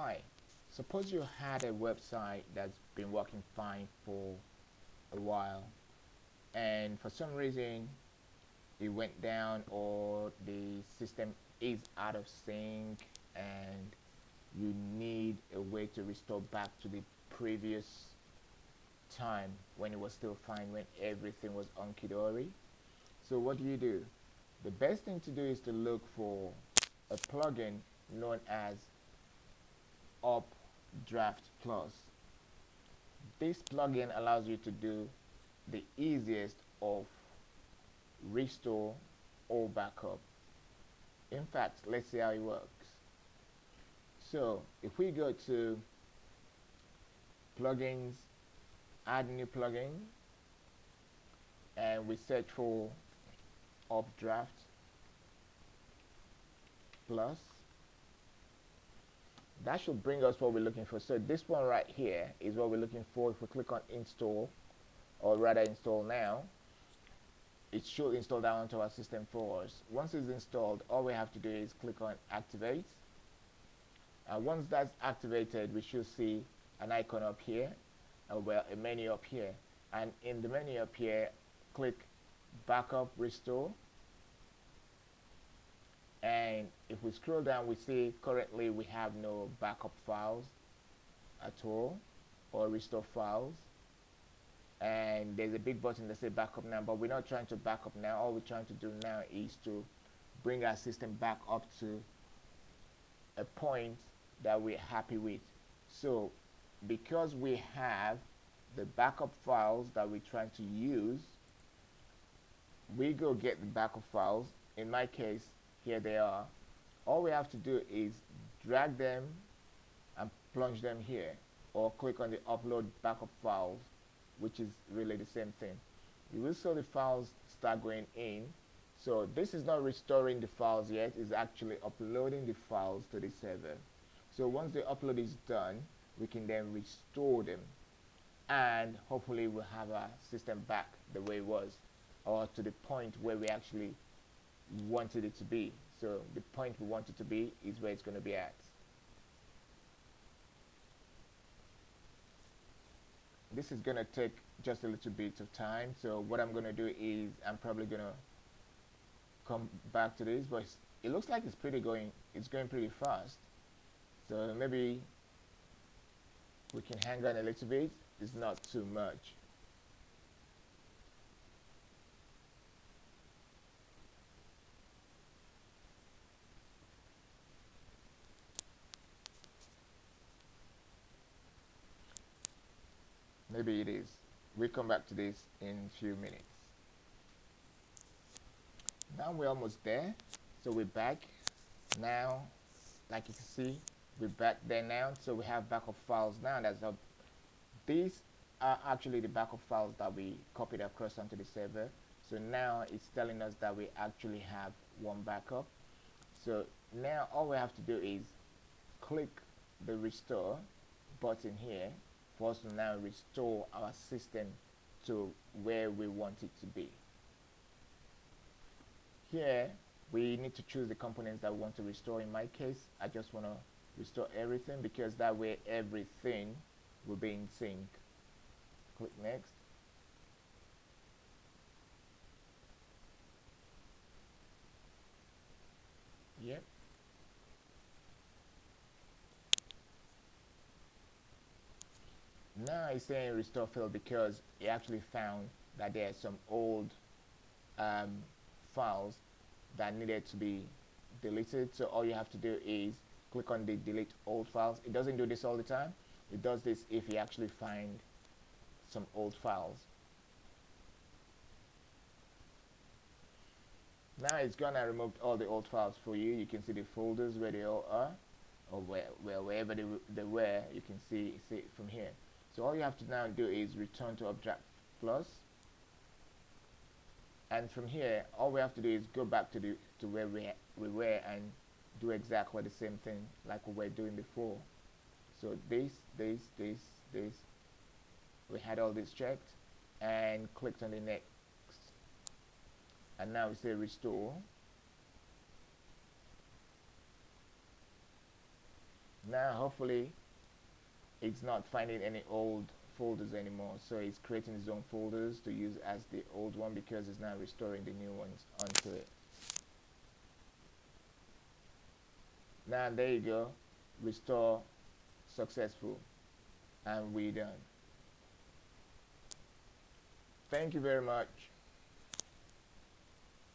Hi, suppose you had a website that's been working fine for a while, and for some reason it went down, or the system is out of sync, and you need a way to restore back to the previous time when it was still fine, when everything was hunky dory. So, what do? The best thing to do is to look for a plugin known as UpdraftPlus. This plugin allows you to do the easiest of restore or backup. In fact, let's see how it works. So if we go to plugins, add new plugin, and we search for Updraft Plus, that should bring us what we're looking for. So this one right here is what we're looking for. If we click on install, or rather install now, it should install that onto our system for us. Once it's installed, all we have to do is click on activate. Once that's activated, we should see an icon up here, well, a menu up here, and in the menu up here, click backup restore. And if we scroll down, we see currently we have no backup files at all, or restore files. And there's a big button that says backup now, but we're not trying to back up now. All we're trying to do now is to bring our system back up to a point that we're happy with. So because we have the backup files that we're trying to use, we go get the backup files. In my case, here they are. All we have to do is drag them and plunge them here, or click on the upload backup files, which is really the same thing. You will see the files start going in. So this is not restoring the files yet, it's actually uploading the files to the server. So once the upload is done, we can then restore them, and hopefully we'll have our system back the way it was, or to the point where we actually wanted it to be. So the point we want it to be is where it's going to be at. This is going to take just a little bit of time, so what I'm going to do is I'm probably going to come back to this, but it looks like it's going pretty fast. So maybe we can hang on a little bit. It's not too much. Maybe it is. We'll come back to this in a few minutes. Now we're almost there. So we're back. Now, like you can see, we're back there now. So we have backup files now. That's up. These are actually the backup files that we copied across onto the server. So now it's telling us that we actually have one backup. So now all we have to do is click the restore button here for us to now restore our system to where we want it to be. Here we need to choose the components that we want to restore. In my case, I just want to restore everything, because that way everything will be in sync. Click next. Yep. Now it's saying restore failed because it actually found that there are some old files that needed to be deleted. So all you have to do is click on the delete old files. It doesn't do this all the time. It does this if you actually find some old files. Now it's gonna remove all the old files for you. You can see the folders where they all are, or wherever they were. You can see it from here. So all you have to now do is return to UpdraftPlus, and from here all we have to do is go back to where we were and do exactly the same thing like we were doing before. So this, we had all this checked and clicked on the next, and now we say restore. Now hopefully it's not finding any old folders anymore, so it's creating its own folders to use as the old one because it's now restoring the new ones onto it. Now there you go, restore successful, and we're done. Thank you very much.